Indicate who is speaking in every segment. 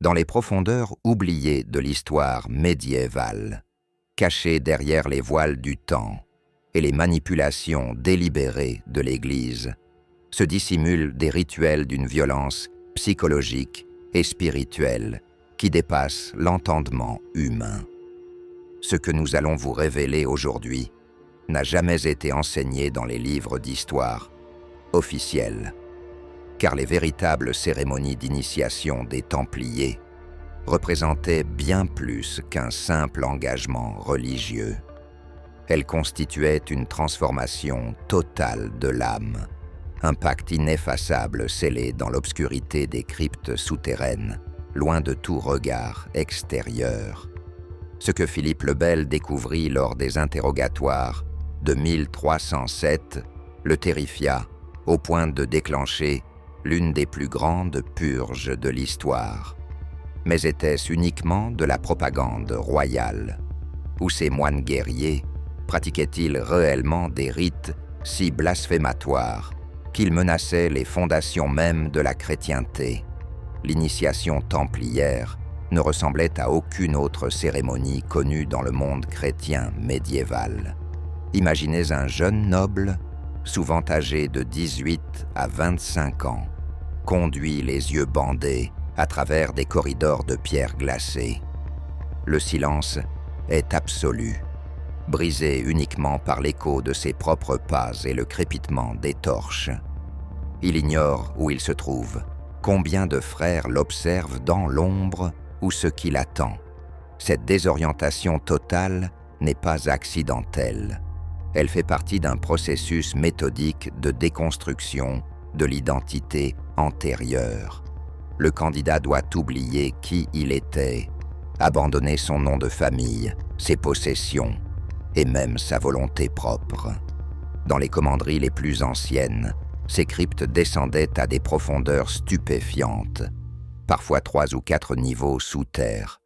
Speaker 1: dans les profondeurs oubliées de l'histoire médiévale, cachées derrière les voiles du temps et les manipulations délibérées de l'Église, se dissimulent des rituels d'une violence psychologique et spirituelle qui dépasse l'entendement humain. Ce que nous allons vous révéler aujourd'hui n'a jamais été enseigné dans les livres d'histoire officiels, car les véritables cérémonies d'initiation des Templiers représentaient bien plus qu'un simple engagement religieux. Elles constituaient une transformation totale de l'âme, un pacte ineffaçable scellé dans l'obscurité des cryptes souterraines, loin de tout regard extérieur. Ce que Philippe le Bel découvrit lors des interrogatoires de 1307 le terrifia au point de déclencher l'une des plus grandes purges de l'histoire. Mais était-ce uniquement de la propagande royale? Ou ces moines guerriers pratiquaient-ils réellement des rites si blasphématoires qu'ils menaçaient les fondations mêmes de la chrétienté? L'initiation templière ne ressemblait à aucune autre cérémonie connue dans le monde chrétien médiéval. Imaginez un jeune noble, souvent âgé de 18 à 25 ans, conduit les yeux bandés à travers des corridors de pierre glacée. Le silence est absolu, brisé uniquement par l'écho de ses propres pas et le crépitement des torches. Il ignore où il se trouve, combien de frères l'observent dans l'ombre ou ce qui l'attend. Cette désorientation totale n'est pas accidentelle. Elle fait partie d'un processus méthodique de déconstruction de l'identité antérieure. Le candidat doit oublier qui il était, abandonner son nom de famille, ses possessions et même sa volonté propre. Dans les commanderies les plus anciennes, ces cryptes descendaient à des profondeurs stupéfiantes, parfois 3 ou 4 niveaux sous terre,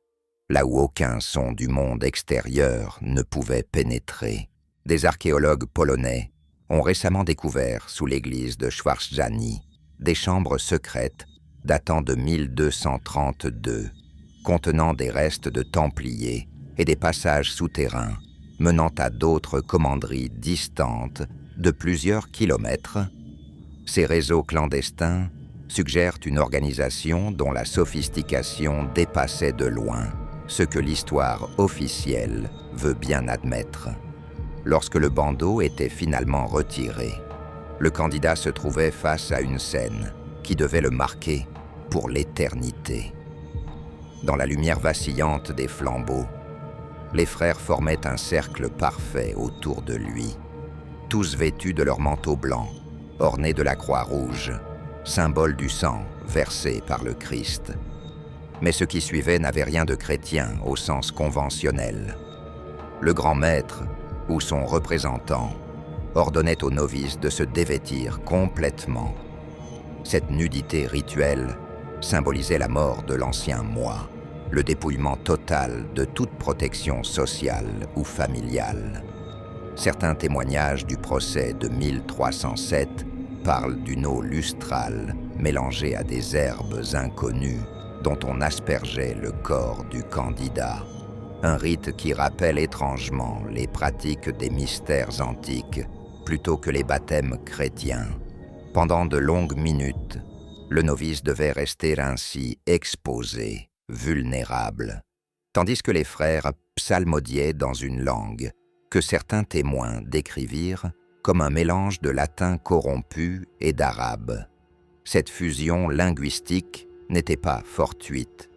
Speaker 1: là où aucun son du monde extérieur ne pouvait pénétrer. Des archéologues polonais ont récemment découvert, sous l'église de Schwarzjani, des chambres secrètes datant de 1232, contenant des restes de Templiers et des passages souterrains menant à d'autres commanderies distantes de plusieurs kilomètres. Ces réseaux clandestins suggèrent une organisation dont la sophistication dépassait de loin ce que l'histoire officielle veut bien admettre. Lorsque le bandeau était finalement retiré, le candidat se trouvait face à une scène qui devait le marquer pour l'éternité. Dans la lumière vacillante des flambeaux, les frères formaient un cercle parfait autour de lui, tous vêtus de leurs manteaux blancs, ornés de la croix rouge, symbole du sang versé par le Christ. Mais ce qui suivait n'avait rien de chrétien au sens conventionnel. Le grand maître, ou son représentant, ordonnait aux novices de se dévêtir complètement. Cette nudité rituelle symbolisait la mort de l'ancien moi, le dépouillement total de toute protection sociale ou familiale. Certains témoignages du procès de 1307 parlent d'une eau lustrale mélangée à des herbes inconnues dont on aspergeait le corps du candidat. Un rite qui rappelle étrangement les pratiques des mystères antiques plutôt que les baptêmes chrétiens. Pendant de longues minutes, le novice devait rester ainsi exposé, vulnérable, tandis que les frères psalmodiaient dans une langue que certains témoins décrivirent comme un mélange de latin corrompu et d'arabe. Cette fusion linguistique n'était pas fortuite.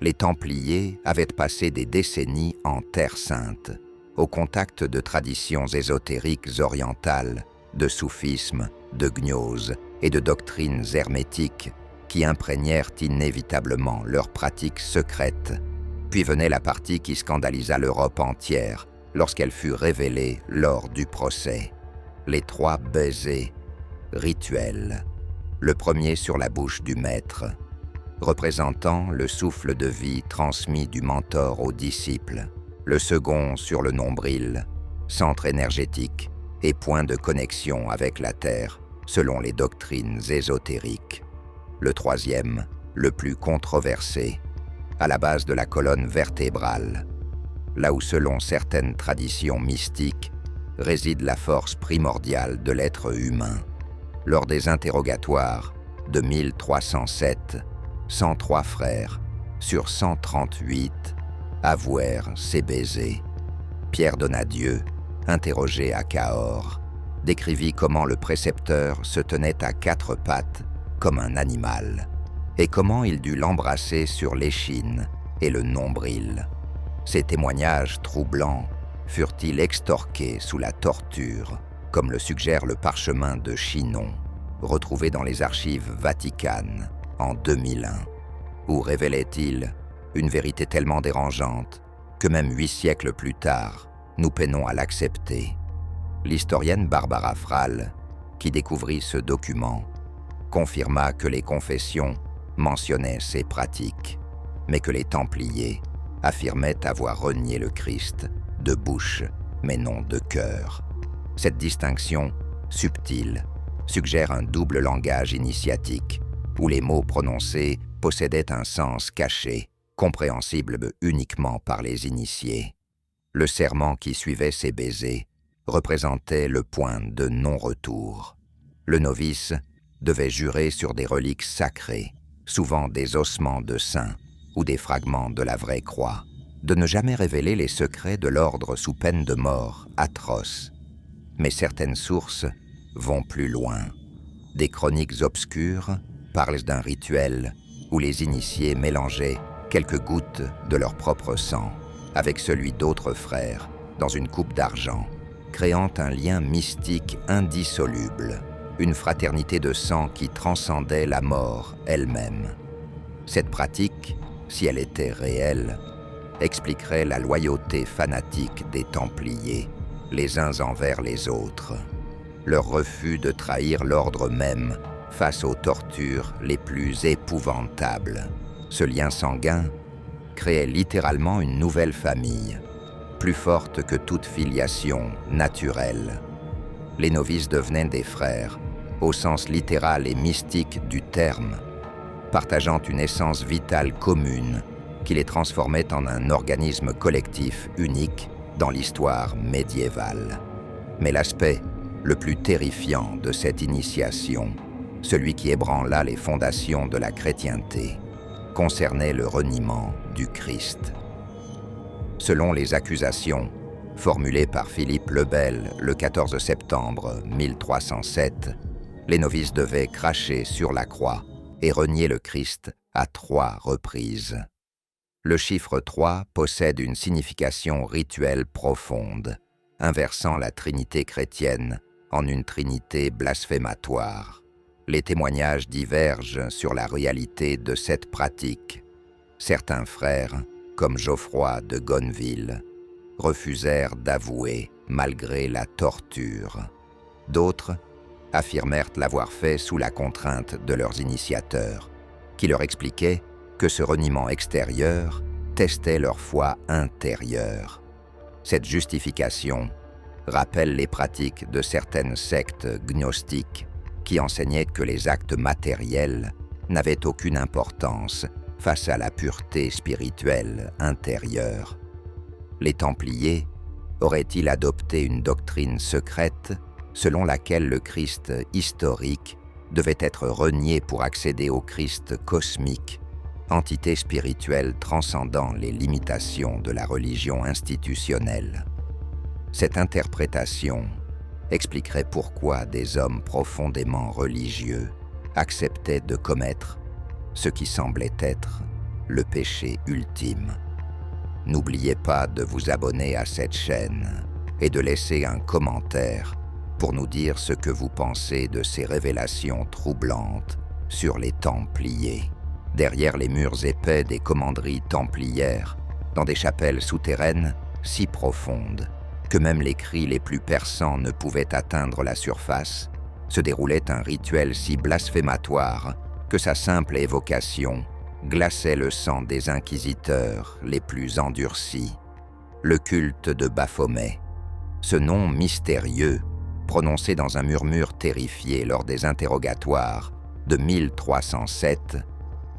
Speaker 1: Les Templiers avaient passé des décennies en Terre Sainte, au contact de traditions ésotériques orientales, de soufisme, de gnose et de doctrines hermétiques qui imprégnèrent inévitablement leurs pratiques secrètes. Puis venait la partie qui scandalisa l'Europe entière lorsqu'elle fut révélée lors du procès. Les 3 baisers rituels, le premier sur la bouche du maître, représentant le souffle de vie transmis du mentor aux disciples, le second sur le nombril, centre énergétique et point de connexion avec la Terre, selon les doctrines ésotériques. Le troisième, le plus controversé, à la base de la colonne vertébrale, là où selon certaines traditions mystiques réside la force primordiale de l'être humain. Lors des interrogatoires de 1307, 103 frères sur 138 avouèrent ces baisers. Pierre Donadieu, interrogé à Cahors, décrivit comment le précepteur se tenait à 4 pattes comme un animal, et comment il dut l'embrasser sur l'échine et le nombril. Ces témoignages troublants furent-ils extorqués sous la torture, comme le suggère le parchemin de Chinon, retrouvé dans les archives vaticanes en 2001, ou révélait-il une vérité tellement dérangeante que même 8 siècles plus tard, nous peinons à l'accepter? L'historienne Barbara Frall, qui découvrit ce document, confirma que les confessions mentionnaient ces pratiques, mais que les Templiers affirmaient avoir renié le Christ de bouche, mais non de cœur. Cette distinction, subtile, suggère un double langage initiatique, où les mots prononcés possédaient un sens caché, compréhensible uniquement par les initiés. Le serment qui suivait ces baisers représentait le point de non-retour. Le novice devait jurer sur des reliques sacrées, souvent des ossements de saints ou des fragments de la vraie croix, de ne jamais révéler les secrets de l'ordre sous peine de mort atroce. Mais certaines sources vont plus loin. Des chroniques obscures parlent d'un rituel où les initiés mélangeaient quelques gouttes de leur propre sang avec celui d'autres frères dans une coupe d'argent, créant un lien mystique indissoluble, une fraternité de sang qui transcendait la mort elle-même. Cette pratique, si elle était réelle, expliquerait la loyauté fanatique des Templiers, les uns envers les autres, leur refus de trahir l'ordre même face aux tortures les plus épouvantables. Ce lien sanguin créait littéralement une nouvelle famille, plus forte que toute filiation naturelle. Les novices devenaient des frères, au sens littéral et mystique du terme, partageant une essence vitale commune qui les transformait en un organisme collectif unique dans l'histoire médiévale. Mais l'aspect le plus terrifiant de cette initiation, celui qui ébranla les fondations de la chrétienté, concernait le reniement du Christ. Selon les accusations formulées par Philippe le Bel le 14 septembre 1307, les novices devaient cracher sur la croix et renier le Christ à 3 reprises. Le chiffre 3 possède une signification rituelle profonde, inversant la trinité chrétienne en une trinité blasphématoire. Les témoignages divergent sur la réalité de cette pratique. Certains frères, comme Geoffroy de Gonneville, refusèrent d'avouer malgré la torture. D'autres affirmèrent l'avoir fait sous la contrainte de leurs initiateurs, qui leur expliquaient que ce reniement extérieur testait leur foi intérieure. Cette justification rappelle les pratiques de certaines sectes gnostiques qui enseignaient que les actes matériels n'avaient aucune importance face à la pureté spirituelle intérieure. Les Templiers auraient-ils adopté une doctrine secrète selon laquelle le Christ historique devait être renié pour accéder au Christ cosmique, entité spirituelle transcendant les limitations de la religion institutionnelle? Cette interprétation expliquerait pourquoi des hommes profondément religieux acceptaient de commettre ce qui semblait être le péché ultime. N'oubliez pas de vous abonner à cette chaîne et de laisser un commentaire pour nous dire ce que vous pensez de ces révélations troublantes sur les Templiers. Derrière les murs épais des commanderies templières, dans des chapelles souterraines si profondes que même les cris les plus perçants ne pouvaient atteindre la surface, se déroulait un rituel si blasphématoire que sa simple évocation glaçait le sang des inquisiteurs les plus endurcis. Le culte de Baphomet, ce nom mystérieux, prononcé dans un murmure terrifié lors des interrogatoires de 1307,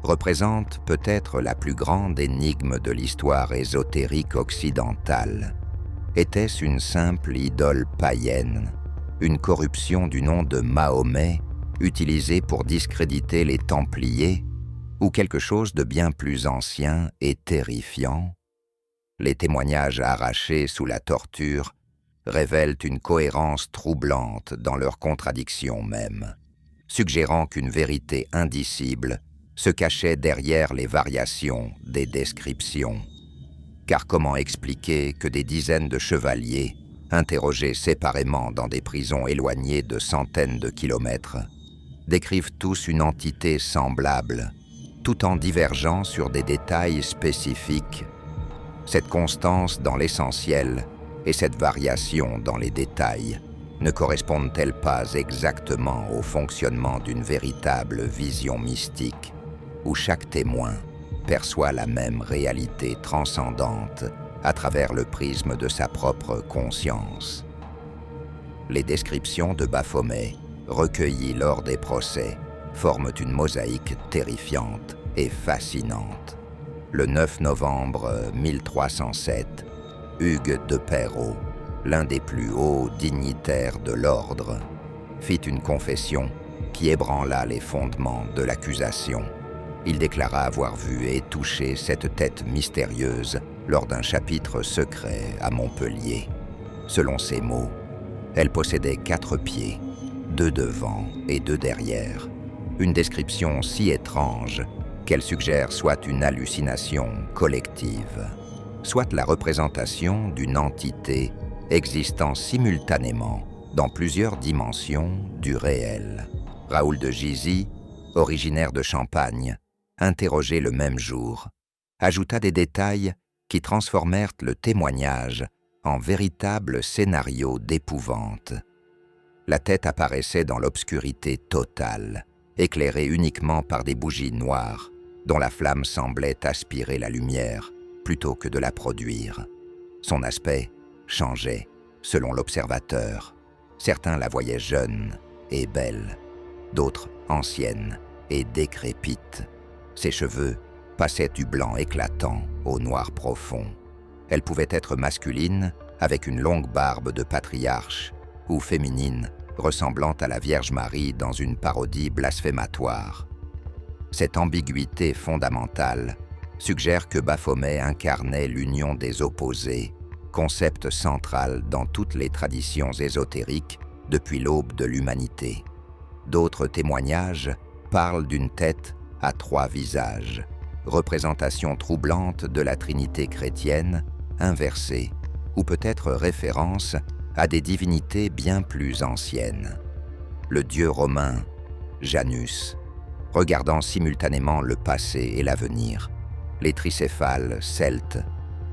Speaker 1: représente peut-être la plus grande énigme de l'histoire ésotérique occidentale. Était-ce une simple idole païenne, une corruption du nom de Mahomet, utilisée pour discréditer les Templiers, ou quelque chose de bien plus ancien et terrifiant? Les témoignages arrachés sous la torture révèlent une cohérence troublante dans leurs contradictions mêmes, suggérant qu'une vérité indicible se cachait derrière les variations des descriptions. Car comment expliquer que des dizaines de chevaliers, interrogés séparément dans des prisons éloignées de centaines de kilomètres, décrivent tous une entité semblable, tout en divergeant sur des détails spécifiques? Cette constance dans l'essentiel et cette variation dans les détails ne correspondent-elles pas exactement au fonctionnement d'une véritable vision mystique, où chaque témoin perçoit la même réalité transcendante à travers le prisme de sa propre conscience? Les descriptions de Baphomet, recueillies lors des procès, forment une mosaïque terrifiante et fascinante. Le 9 novembre 1307, Hugues de Peyraud, l'un des plus hauts dignitaires de l'ordre, fit une confession qui ébranla les fondements de l'accusation. Il déclara avoir vu et touché cette tête mystérieuse lors d'un chapitre secret à Montpellier. Selon ses mots, elle possédait 4 pieds, 2 devant et 2 derrière, une description si étrange qu'elle suggère soit une hallucination collective, soit la représentation d'une entité existant simultanément dans plusieurs dimensions du réel. Raoul de Gizy, originaire de Champagne, interrogé le même jour, ajouta des détails qui transformèrent le témoignage en véritable scénario d'épouvante. La tête apparaissait dans l'obscurité totale, éclairée uniquement par des bougies noires, dont la flamme semblait aspirer la lumière plutôt que de la produire. Son aspect changeait selon l'observateur. Certains la voyaient jeune et belle, d'autres ancienne et décrépite. Ses cheveux passaient du blanc éclatant au noir profond. Elle pouvait être masculine, avec une longue barbe de patriarche, ou féminine, ressemblant à la Vierge Marie dans une parodie blasphématoire. Cette ambiguïté fondamentale suggère que Baphomet incarnait l'union des opposés, concept central dans toutes les traditions ésotériques depuis l'aube de l'humanité. D'autres témoignages parlent d'une tête à 3 visages, représentation troublante de la Trinité chrétienne, inversée, ou peut-être référence à des divinités bien plus anciennes. Le dieu romain, Janus, regardant simultanément le passé et l'avenir, les tricéphales celtes,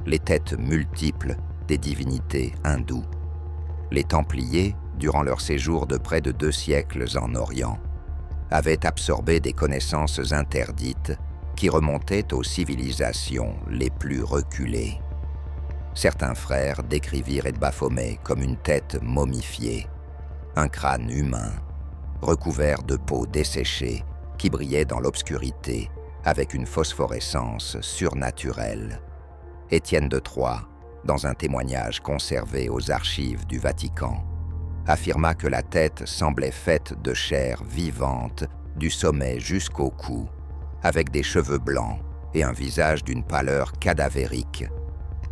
Speaker 1: les têtes multiples des divinités hindoues. Les Templiers, durant leur séjour de près de 2 siècles en Orient, avaient absorbé des connaissances interdites qui remontaient aux civilisations les plus reculées. Certains frères décrivirent Baphomet comme une tête momifiée, un crâne humain, recouvert de peau desséchée qui brillait dans l'obscurité avec une phosphorescence surnaturelle. Étienne de Troyes, dans un témoignage conservé aux archives du Vatican, affirma que la tête semblait faite de chair vivante du sommet jusqu'au cou, avec des cheveux blancs et un visage d'une pâleur cadavérique.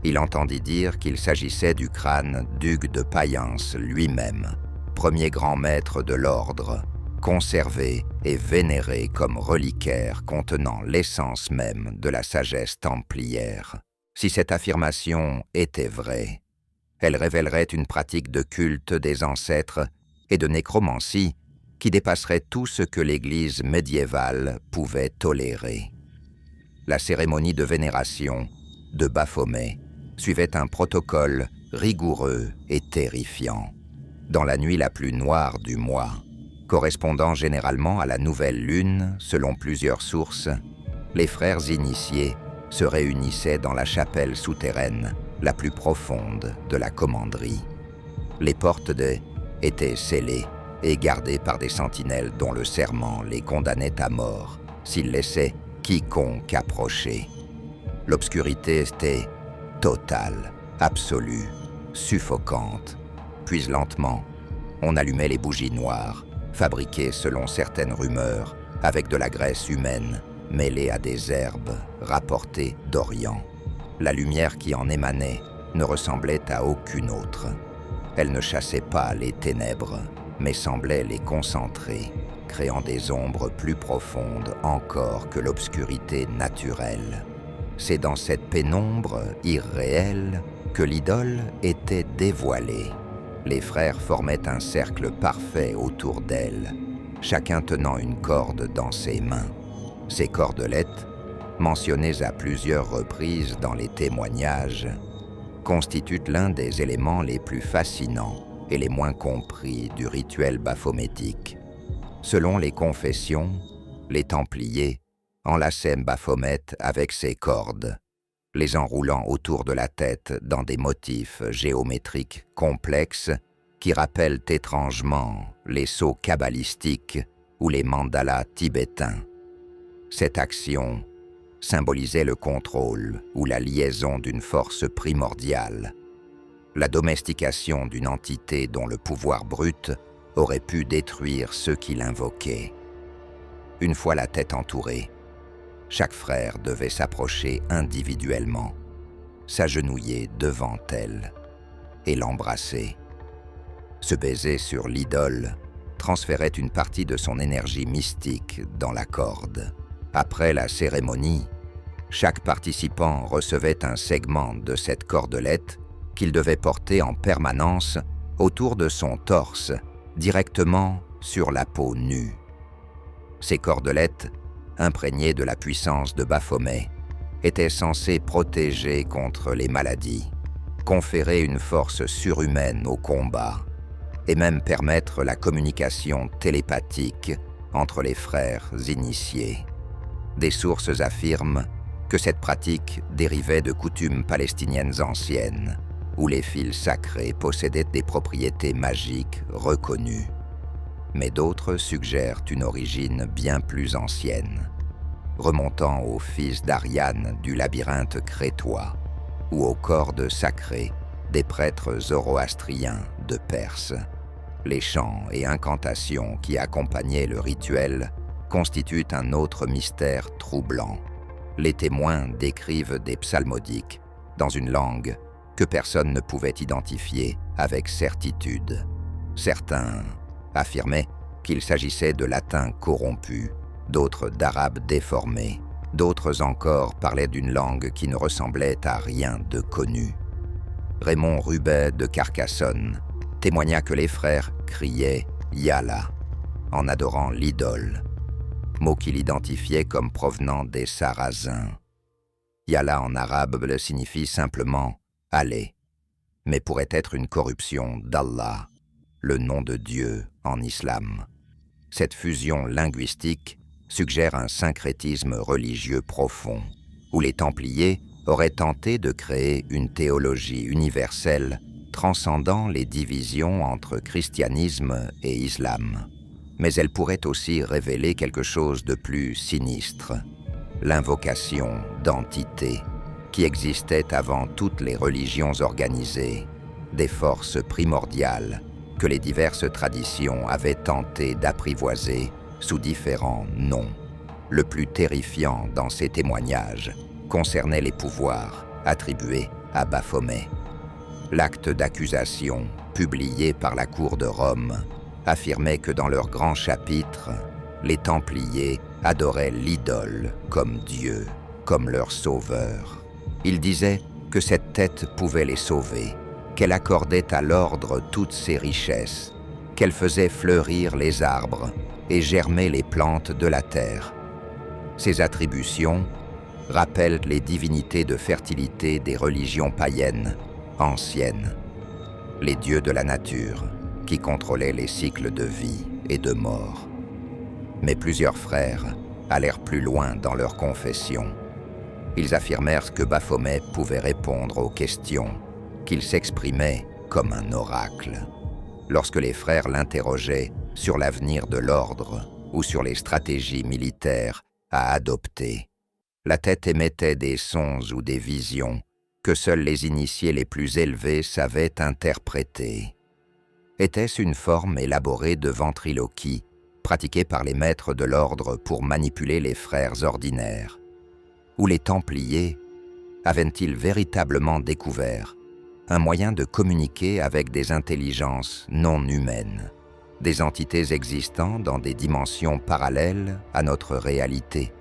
Speaker 1: Il entendit dire qu'il s'agissait du crâne d'Hugues de Payens lui-même, premier grand maître de l'ordre, conservé et vénéré comme reliquaire contenant l'essence même de la sagesse templière. Si cette affirmation était vraie, elle révélerait une pratique de culte des ancêtres et de nécromancie qui dépasserait tout ce que l'Église médiévale pouvait tolérer. La cérémonie de vénération de Baphomet suivait un protocole rigoureux et terrifiant. Dans la nuit la plus noire du mois, correspondant généralement à la nouvelle lune selon plusieurs sources, les frères initiés se réunissaient dans la chapelle souterraine la plus profonde de la commanderie. Les portes étaient scellées et gardées par des sentinelles dont le serment les condamnait à mort s'ils laissaient quiconque approchait. L'obscurité était totale, absolue, suffocante. Puis lentement, on allumait les bougies noires, fabriquées selon certaines rumeurs, avec de la graisse humaine, mêlée à des herbes, rapportées d'Orient. La lumière qui en émanait ne ressemblait à aucune autre. Elle ne chassait pas les ténèbres, mais semblait les concentrer, créant des ombres plus profondes encore que l'obscurité naturelle. C'est dans cette pénombre irréelle que l'idole était dévoilée. Les frères formaient un cercle parfait autour d'elle, chacun tenant une corde dans ses mains. Ces cordelettes, mentionnées à plusieurs reprises dans les témoignages, constituent l'un des éléments les plus fascinants et les moins compris du rituel baphométique. Selon les confessions, les Templiers enlaçaient Baphomet avec ses cordes, les enroulant autour de la tête dans des motifs géométriques complexes qui rappellent étrangement les sceaux kabbalistiques ou les mandalas tibétains. Cette action symbolisait le contrôle ou la liaison d'une force primordiale, la domestication d'une entité dont le pouvoir brut aurait pu détruire ceux qui l'invoquaient. Une fois la tête entourée, chaque frère devait s'approcher individuellement, s'agenouiller devant elle et l'embrasser. Ce baiser sur l'idole transférait une partie de son énergie mystique dans la corde. Après la cérémonie, chaque participant recevait un segment de cette cordelette qu'il devait porter en permanence autour de son torse, directement sur la peau nue. Ces cordelettes, imprégnées de la puissance de Baphomet, étaient censées protéger contre les maladies, conférer une force surhumaine au combat et même permettre la communication télépathique entre les frères initiés. Des sources affirment que cette pratique dérivait de coutumes palestiniennes anciennes, où les fils sacrés possédaient des propriétés magiques reconnues. Mais d'autres suggèrent une origine bien plus ancienne, remontant aux fils d'Ariane du labyrinthe crétois ou aux cordes sacrées des prêtres zoroastriens de Perse. Les chants et incantations qui accompagnaient le rituel constituent un autre mystère troublant. Les témoins décrivent des psalmodiques dans une langue que personne ne pouvait identifier avec certitude. Certains affirmaient qu'il s'agissait de latin corrompu, d'autres d'arabe déformé, d'autres encore parlaient d'une langue qui ne ressemblait à rien de connu. Raymond Rubet de Carcassonne témoigna que les frères criaient « Yallah » en adorant l'idole, mot qu'il identifiait comme provenant des Sarrasins. Yallah en arabe signifie simplement « aller », mais pourrait être une corruption d'Allah, le nom de Dieu en islam. Cette fusion linguistique suggère un syncrétisme religieux profond, où les Templiers auraient tenté de créer une théologie universelle transcendant les divisions entre christianisme et islam. Mais elle pourrait aussi révéler quelque chose de plus sinistre, l'invocation d'entités qui existaient avant toutes les religions organisées, des forces primordiales que les diverses traditions avaient tenté d'apprivoiser sous différents noms. Le plus terrifiant dans ces témoignages concernait les pouvoirs attribués à Baphomet. L'acte d'accusation, publié par la cour de Rome, affirmait que dans leur grand chapitre, les Templiers adoraient l'idole comme Dieu, comme leur sauveur. Ils disaient que cette tête pouvait les sauver, qu'elle accordait à l'ordre toutes ses richesses, qu'elle faisait fleurir les arbres et germer les plantes de la terre. Ces attributions rappellent les divinités de fertilité des religions païennes anciennes, les dieux de la nature qui contrôlaient les cycles de vie et de mort. Mais plusieurs frères allèrent plus loin dans leur confession. Ils affirmèrent que Baphomet pouvait répondre aux questions, qu'il s'exprimait comme un oracle. Lorsque les frères l'interrogeaient sur l'avenir de l'ordre ou sur les stratégies militaires à adopter, La tête émettait des sons ou des visions que seuls les initiés les plus élevés savaient interpréter. Était-ce une forme élaborée de ventriloquie, pratiquée par les maîtres de l'ordre pour manipuler les frères ordinaires? Ou les Templiers avaient-ils véritablement découvert un moyen de communiquer avec des intelligences non humaines, des entités existant dans des dimensions parallèles à notre réalité?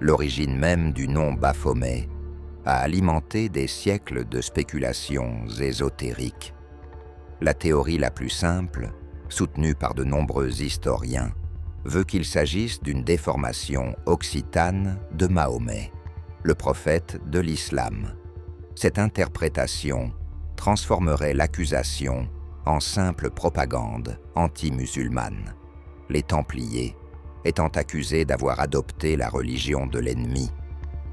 Speaker 1: L'origine même du nom Baphomet a alimenté des siècles de spéculations ésotériques. La théorie la plus simple, soutenue par de nombreux historiens, veut qu'il s'agisse d'une déformation occitane de Mahomet, le prophète de l'islam. Cette interprétation transformerait l'accusation en simple propagande anti-musulmane, les Templiers étant accusés d'avoir adopté la religion de l'ennemi.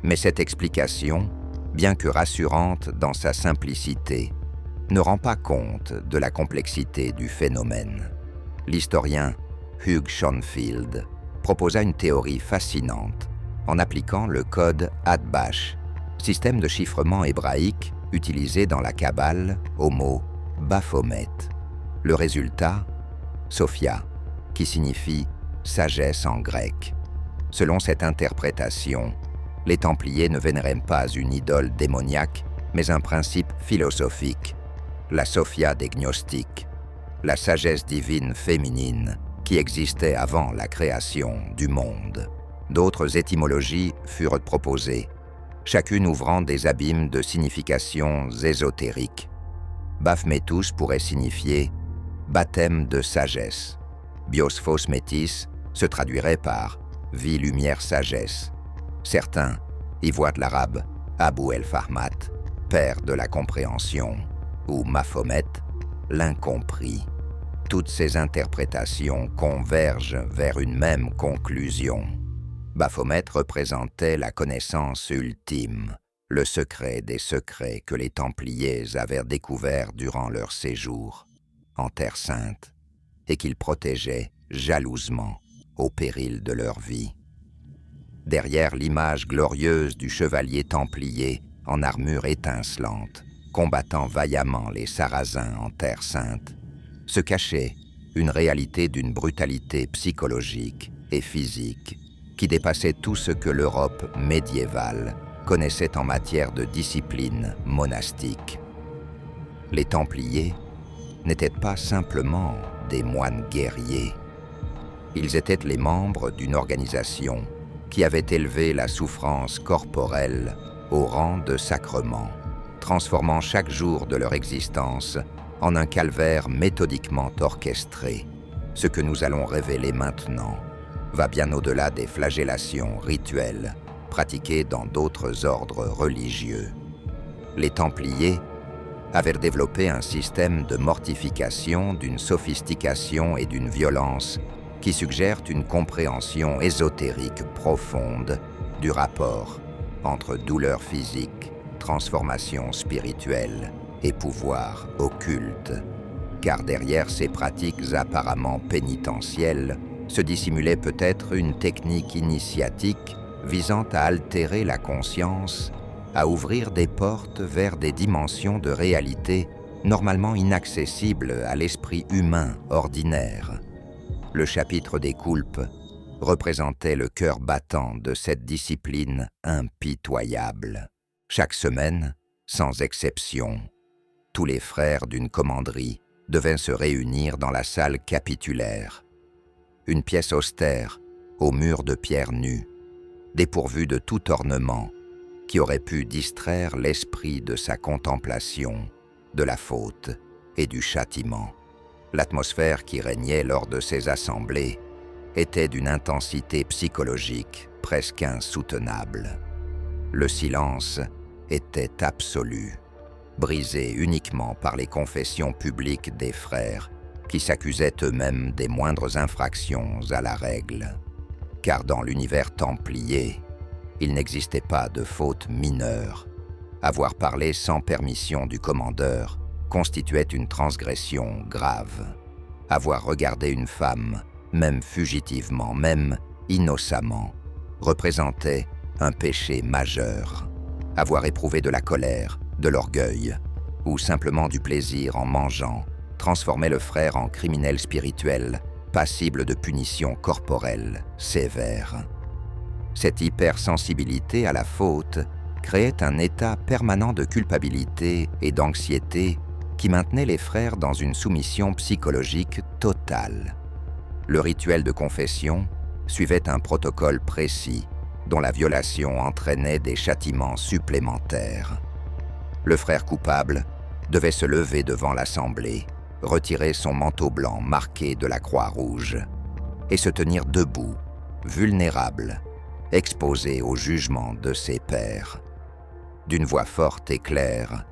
Speaker 1: Mais cette explication, bien que rassurante dans sa simplicité, ne rend pas compte de la complexité du phénomène. L'historien Hugh Schonfield proposa une théorie fascinante en appliquant le code Atbash, système de chiffrement hébraïque utilisé dans la Kabbale au mot Baphomet. Le résultat, Sophia, qui signifie sagesse en grec. Selon cette interprétation, les Templiers ne vénéraient pas une idole démoniaque, mais un principe philosophique, la Sophia des gnostiques, la sagesse divine féminine qui existait avant la création du monde. D'autres étymologies furent proposées, chacune ouvrant des abîmes de significations ésotériques. Baphometus pourrait signifier « baptême de sagesse ». Bios Métis se traduirait par « vie, lumière, sagesse ». Certains y voient l'arabe Abu el-Fahmat, père de la compréhension, ou Maphomet, l'incompris. Toutes ces interprétations convergent vers une même conclusion. Baphomet représentait la connaissance ultime, le secret des secrets que les Templiers avaient découverts durant leur séjour en Terre Sainte et qu'ils protégeaient jalousement au péril de leur vie. Derrière l'image glorieuse du chevalier templier en armure étincelante, combattant vaillamment les Sarrasins en Terre Sainte, se cachait une réalité d'une brutalité psychologique et physique qui dépassait tout ce que l'Europe médiévale connaissait en matière de discipline monastique. Les Templiers n'étaient pas simplement des moines guerriers. Ils étaient les membres d'une organisation qui avait élevé la souffrance corporelle au rang de sacrement, transformant chaque jour de leur existence en un calvaire méthodiquement orchestré. Ce que nous allons révéler maintenant va bien au-delà des flagellations rituelles pratiquées dans d'autres ordres religieux. Les Templiers avaient développé un système de mortification d'une sophistication et d'une violence qui suggèrent une compréhension ésotérique profonde du rapport entre douleur physique, transformation spirituelle et pouvoir occulte. Car derrière ces pratiques apparemment pénitentielles se dissimulait peut-être une technique initiatique visant à altérer la conscience, à ouvrir des portes vers des dimensions de réalité normalement inaccessibles à l'esprit humain ordinaire. Le chapitre des coulpes représentait le cœur battant de cette discipline impitoyable. Chaque semaine, sans exception, tous les frères d'une commanderie devaient se réunir dans la salle capitulaire, une pièce austère aux murs de pierre nue, dépourvue de tout ornement qui aurait pu distraire l'esprit de sa contemplation, de la faute et du châtiment. L'atmosphère qui régnait lors de ces assemblées était d'une intensité psychologique presque insoutenable. Le silence était absolu, brisé uniquement par les confessions publiques des frères qui s'accusaient eux-mêmes des moindres infractions à la règle. Car dans l'univers templier, il n'existait pas de faute mineure. Avoir parlé sans permission du commandeur constituait une transgression grave. Avoir regardé une femme, même fugitivement, même innocemment, représentait un péché majeur. Avoir éprouvé de la colère, de l'orgueil, ou simplement du plaisir en mangeant, transformait le frère en criminel spirituel, passible de punitions corporelles sévères. Cette hypersensibilité à la faute créait un état permanent de culpabilité et d'anxiété qui maintenait les frères dans une soumission psychologique totale. Le rituel de confession suivait un protocole précis dont la violation entraînait des châtiments supplémentaires. Le frère coupable devait se lever devant l'assemblée, retirer son manteau blanc marqué de la croix rouge et se tenir debout, vulnérable, exposé au jugement de ses pairs. D'une voix forte et claire,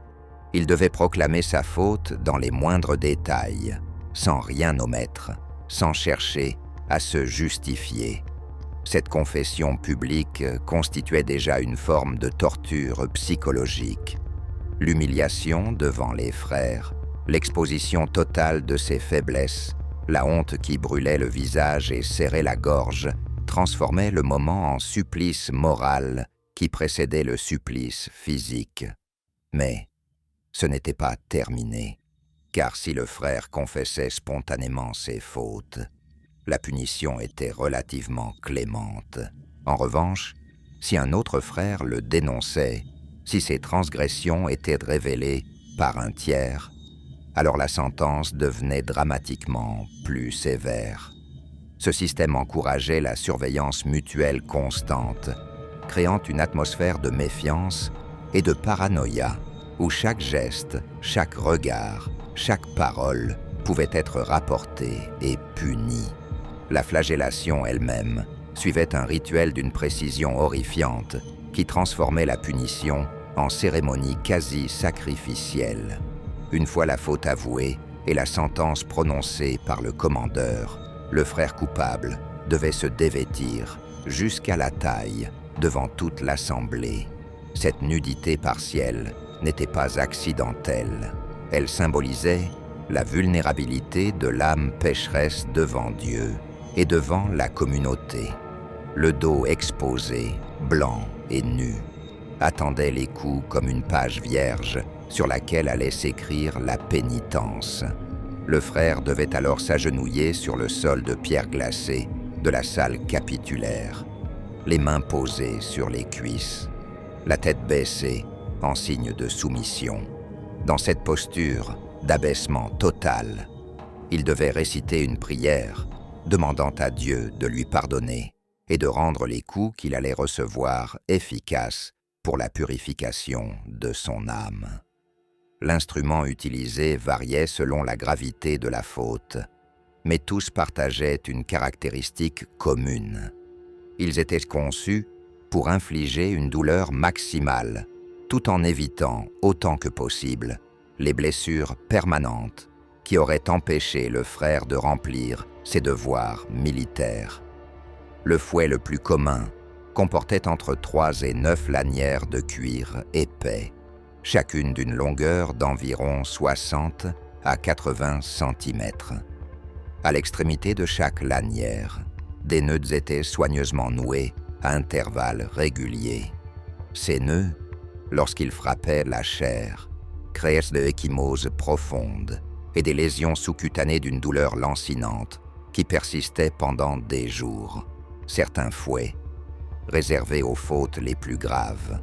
Speaker 1: il devait proclamer sa faute dans les moindres détails, sans rien omettre, sans chercher à se justifier. Cette confession publique constituait déjà une forme de torture psychologique. L'humiliation devant les frères, l'exposition totale de ses faiblesses, la honte qui brûlait le visage et serrait la gorge, transformaient le moment en supplice moral qui précédait le supplice physique. Mais ce n'était pas terminé, car si le frère confessait spontanément ses fautes, la punition était relativement clémente. En revanche, si un autre frère le dénonçait, si ses transgressions étaient révélées par un tiers, alors la sentence devenait dramatiquement plus sévère. Ce système encourageait la surveillance mutuelle constante, créant une atmosphère de méfiance et de paranoïa, où chaque geste, chaque regard, chaque parole pouvait être rapporté et puni. La flagellation elle-même suivait un rituel d'une précision horrifiante qui transformait la punition en cérémonie quasi sacrificielle. Une fois la faute avouée et la sentence prononcée par le commandeur, le frère coupable devait se dévêtir jusqu'à la taille devant toute l'assemblée. Cette nudité partielle n'était pas accidentelle. Elle symbolisait la vulnérabilité de l'âme pécheresse devant Dieu et devant la communauté. Le dos exposé, blanc et nu, attendait les coups comme une page vierge sur laquelle allait s'écrire la pénitence. Le frère devait alors s'agenouiller sur le sol de pierre glacée de la salle capitulaire, les mains posées sur les cuisses, la tête baissée en signe de soumission. Dans cette posture d'abaissement total, il devait réciter une prière demandant à Dieu de lui pardonner et de rendre les coups qu'il allait recevoir efficaces pour la purification de son âme. L'instrument utilisé variait selon la gravité de la faute, mais tous partageaient une caractéristique commune. Ils étaient conçus pour infliger une douleur maximale, tout en évitant, autant que possible, les blessures permanentes qui auraient empêché le frère de remplir ses devoirs militaires. Le fouet le plus commun comportait entre 3 et 9 lanières de cuir épais, chacune d'une longueur d'environ 60 à 80 cm. À l'extrémité de chaque lanière, des nœuds étaient soigneusement noués à intervalles réguliers. Ces nœuds, lorsqu'ils frappaient la chair, créaient des ecchymoses profondes et des lésions sous-cutanées d'une douleur lancinante qui persistait pendant des jours. Certains fouets, réservés aux fautes les plus graves,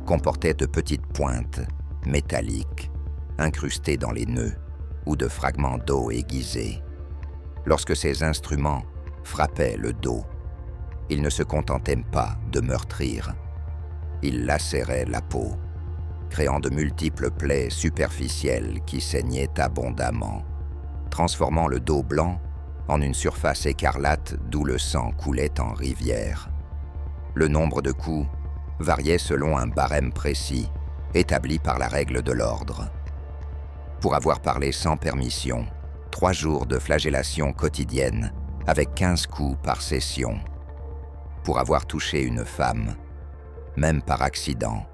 Speaker 1: comportaient de petites pointes métalliques incrustées dans les nœuds ou de fragments d'os aiguisés. Lorsque ces instruments frappaient le dos, ils ne se contentaient pas de meurtrir. Ils lacéraient la peau, créant de multiples plaies superficielles qui saignaient abondamment, transformant le dos blanc en une surface écarlate d'où le sang coulait en rivière. Le nombre de coups variait selon un barème précis, établi par la règle de l'ordre. Pour avoir parlé sans permission, 3 jours de flagellation quotidienne avec 15 coups par session. Pour avoir touché une femme, même par accident,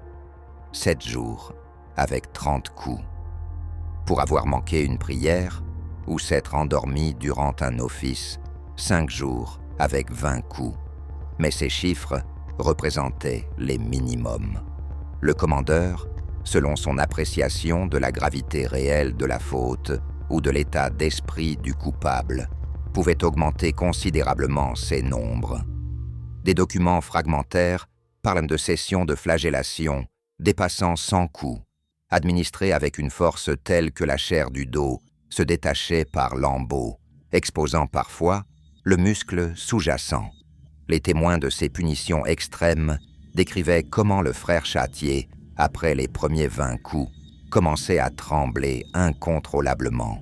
Speaker 1: 7 jours avec 30 coups. Pour avoir manqué une prière ou s'être endormi durant un office, 5 jours avec 20 coups. Mais ces chiffres représentaient les minimums. Le commandeur, selon son appréciation de la gravité réelle de la faute ou de l'état d'esprit du coupable, pouvait augmenter considérablement ces nombres. Des documents fragmentaires parlent de sessions de flagellation dépassant 100 coups, administrées avec une force telle que la chair du dos se détachait par lambeaux, exposant parfois le muscle sous-jacent. Les témoins de ces punitions extrêmes décrivaient comment le frère Châtier, après les premiers 20 coups, commençait à trembler incontrôlablement.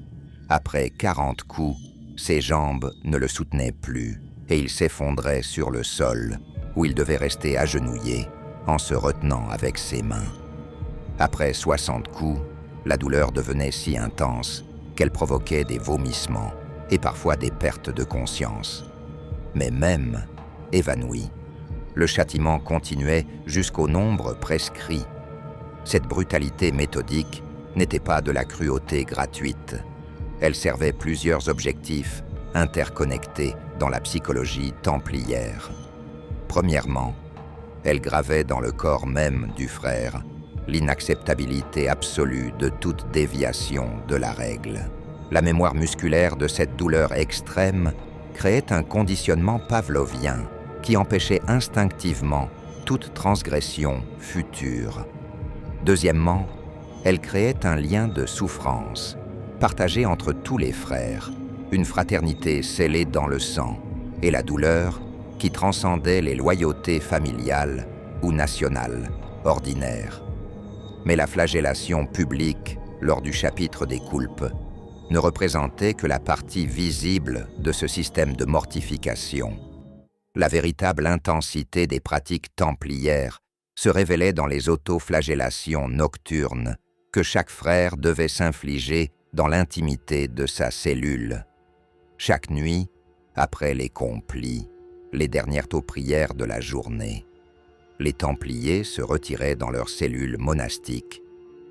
Speaker 1: Après 40 coups, ses jambes ne le soutenaient plus et il s'effondrait sur le sol, où il devait rester agenouillé en se retenant avec ses mains. Après 60 coups, la douleur devenait si intense qu'elle provoquait des vomissements et parfois des pertes de conscience. Mais même évanoui, le châtiment continuait jusqu'au nombre prescrit. Cette brutalité méthodique n'était pas de la cruauté gratuite. Elle servait plusieurs objectifs interconnectés dans la psychologie templière. Premièrement, elle gravait dans le corps même du frère l'inacceptabilité absolue de toute déviation de la règle. La mémoire musculaire de cette douleur extrême créait un conditionnement pavlovien qui empêchait instinctivement toute transgression future. Deuxièmement, elle créait un lien de souffrance, partagé entre tous les frères, une fraternité scellée dans le sang, et la douleur qui transcendait les loyautés familiales ou nationales ordinaires. Mais la flagellation publique, lors du chapitre des coulpes, ne représentait que la partie visible de ce système de mortification. La véritable intensité des pratiques templières se révélait dans les autoflagellations nocturnes que chaque frère devait s'infliger dans l'intimité de sa cellule. Chaque nuit, après les complis, les dernières prières de la journée, les Templiers se retiraient dans leur cellule monastique,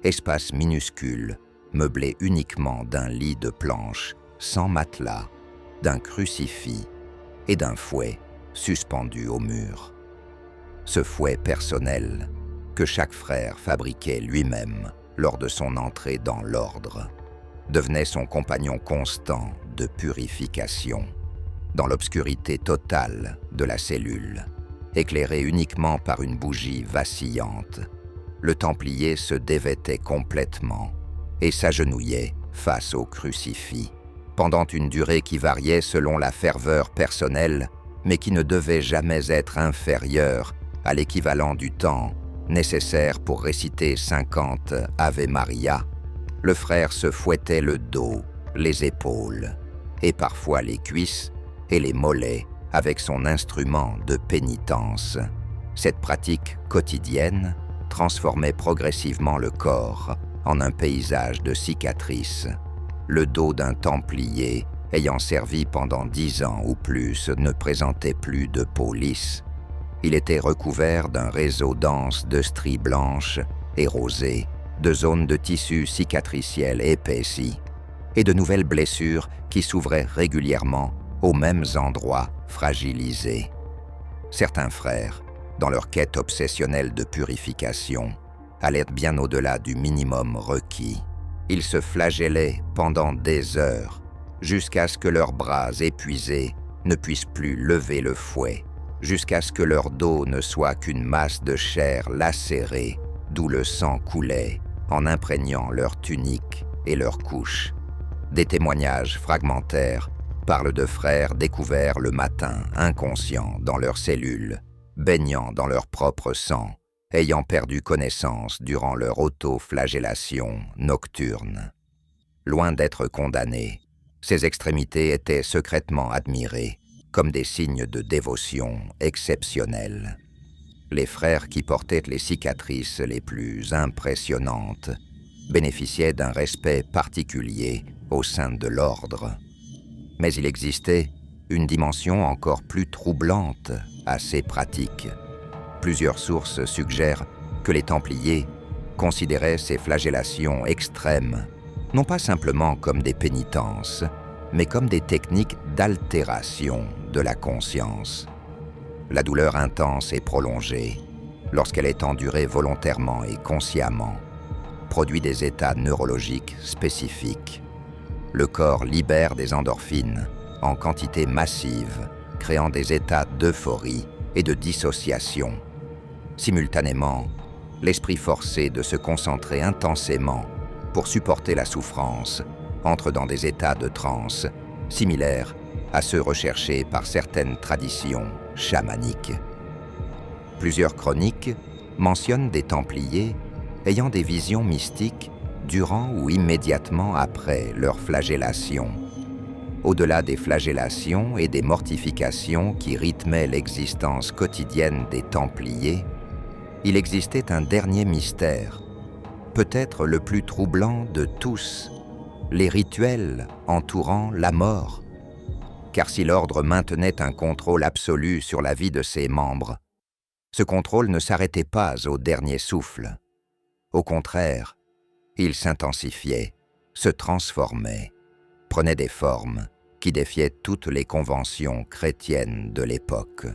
Speaker 1: espace minuscule, meublé uniquement d'un lit de planches, sans matelas, d'un crucifix et d'un fouet suspendu au mur. Ce fouet personnel que chaque frère fabriquait lui-même lors de son entrée dans l'ordre devenait son compagnon constant de purification. Dans l'obscurité totale de la cellule, éclairé uniquement par une bougie vacillante, le Templier se dévêtait complètement et s'agenouillait face au crucifix, pendant une durée qui variait selon la ferveur personnelle, mais qui ne devait jamais être inférieure à l'équivalent du temps nécessaire pour réciter 50 Ave Maria. Le frère se fouettait le dos, les épaules, et parfois les cuisses et les mollets avec son instrument de pénitence. Cette pratique quotidienne transformait progressivement le corps en un paysage de cicatrices. Le dos d'un Templier ayant servi pendant 10 ans ou plus ne présentait plus de peau lisse. Il était recouvert d'un réseau dense de stries blanches et rosées, de zones de tissu cicatriciel épaissi et de nouvelles blessures qui s'ouvraient régulièrement aux mêmes endroits fragilisés. Certains frères, dans leur quête obsessionnelle de purification, allaient bien au-delà du minimum requis. Ils se flagellaient pendant des heures, jusqu'à ce que leurs bras épuisés ne puissent plus lever le fouet, jusqu'à ce que leur dos ne soit qu'une masse de chair lacérée, d'où le sang coulait en imprégnant leur tunique et leurs couches. Des témoignages fragmentaires parlent de frères découverts le matin, inconscients dans leurs cellules, baignant dans leur propre sang, ayant perdu connaissance durant leur auto-flagellation nocturne. Loin d'être condamnés, ces extrémités étaient secrètement admirées comme des signes de dévotion exceptionnels. Les frères qui portaient les cicatrices les plus impressionnantes bénéficiaient d'un respect particulier au sein de l'ordre. Mais il existait une dimension encore plus troublante à ces pratiques. Plusieurs sources suggèrent que les Templiers considéraient ces flagellations extrêmes non pas simplement comme des pénitences, mais comme des techniques d'altération de la conscience. La douleur intense et prolongée, lorsqu'elle est endurée volontairement et consciemment, produit des états neurologiques spécifiques. Le corps libère des endorphines en quantité massive, créant des états d'euphorie et de dissociation. Simultanément, l'esprit forcé de se concentrer intensément pour supporter la souffrance entre dans des états de transe similaires à ceux recherchés par certaines traditions chamaniques. Plusieurs chroniques mentionnent des Templiers ayant des visions mystiques durant ou immédiatement après leur flagellation. Au-delà des flagellations et des mortifications qui rythmaient l'existence quotidienne des Templiers, il existait un dernier mystère, peut-être le plus troublant de tous, les rituels entourant la mort. Car si l'ordre maintenait un contrôle absolu sur la vie de ses membres, ce contrôle ne s'arrêtait pas au dernier souffle. Au contraire, il s'intensifiait, se transformait, prenait des formes qui défiaient toutes les conventions chrétiennes de l'époque.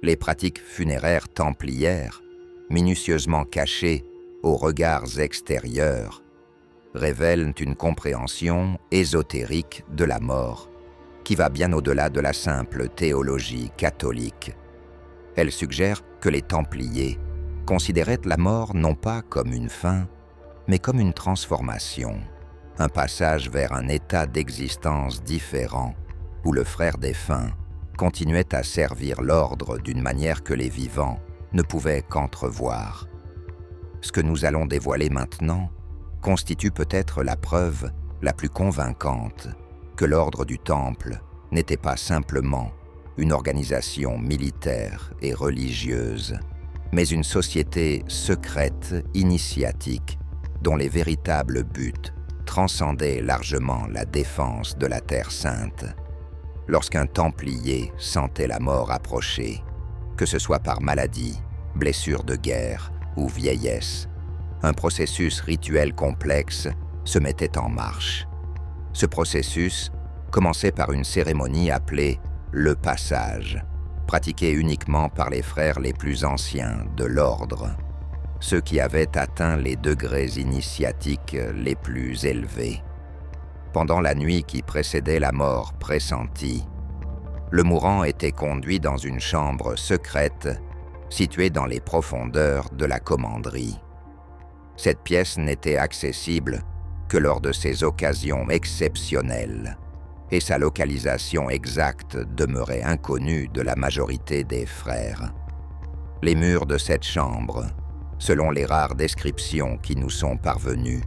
Speaker 1: Les pratiques funéraires templières, minutieusement cachées aux regards extérieurs, révèlent une compréhension ésotérique de la mort qui va bien au-delà de la simple théologie catholique. Elle suggère que les Templiers considéraient la mort non pas comme une fin, mais comme une transformation, un passage vers un état d'existence différent où le frère défunt continuait à servir l'ordre d'une manière que les vivants ne pouvaient qu'entrevoir. Ce que nous allons dévoiler maintenant constitue peut-être la preuve la plus convaincante que l'ordre du Temple n'était pas simplement une organisation militaire et religieuse, mais une société secrète, initiatique, dont les véritables buts transcendaient largement la défense de la Terre Sainte. Lorsqu'un Templier sentait la mort approcher, que ce soit par maladie, blessure de guerre ou vieillesse, un processus rituel complexe se mettait en marche. Ce processus commençait par une cérémonie appelée le passage, pratiquée uniquement par les frères les plus anciens de l'ordre, ceux qui avaient atteint les degrés initiatiques les plus élevés. Pendant la nuit qui précédait la mort pressentie, le mourant était conduit dans une chambre secrète située dans les profondeurs de la commanderie. Cette pièce n'était accessible que lors de ces occasions exceptionnelles, et sa localisation exacte demeurait inconnue de la majorité des frères. Les murs de cette chambre, selon les rares descriptions qui nous sont parvenues,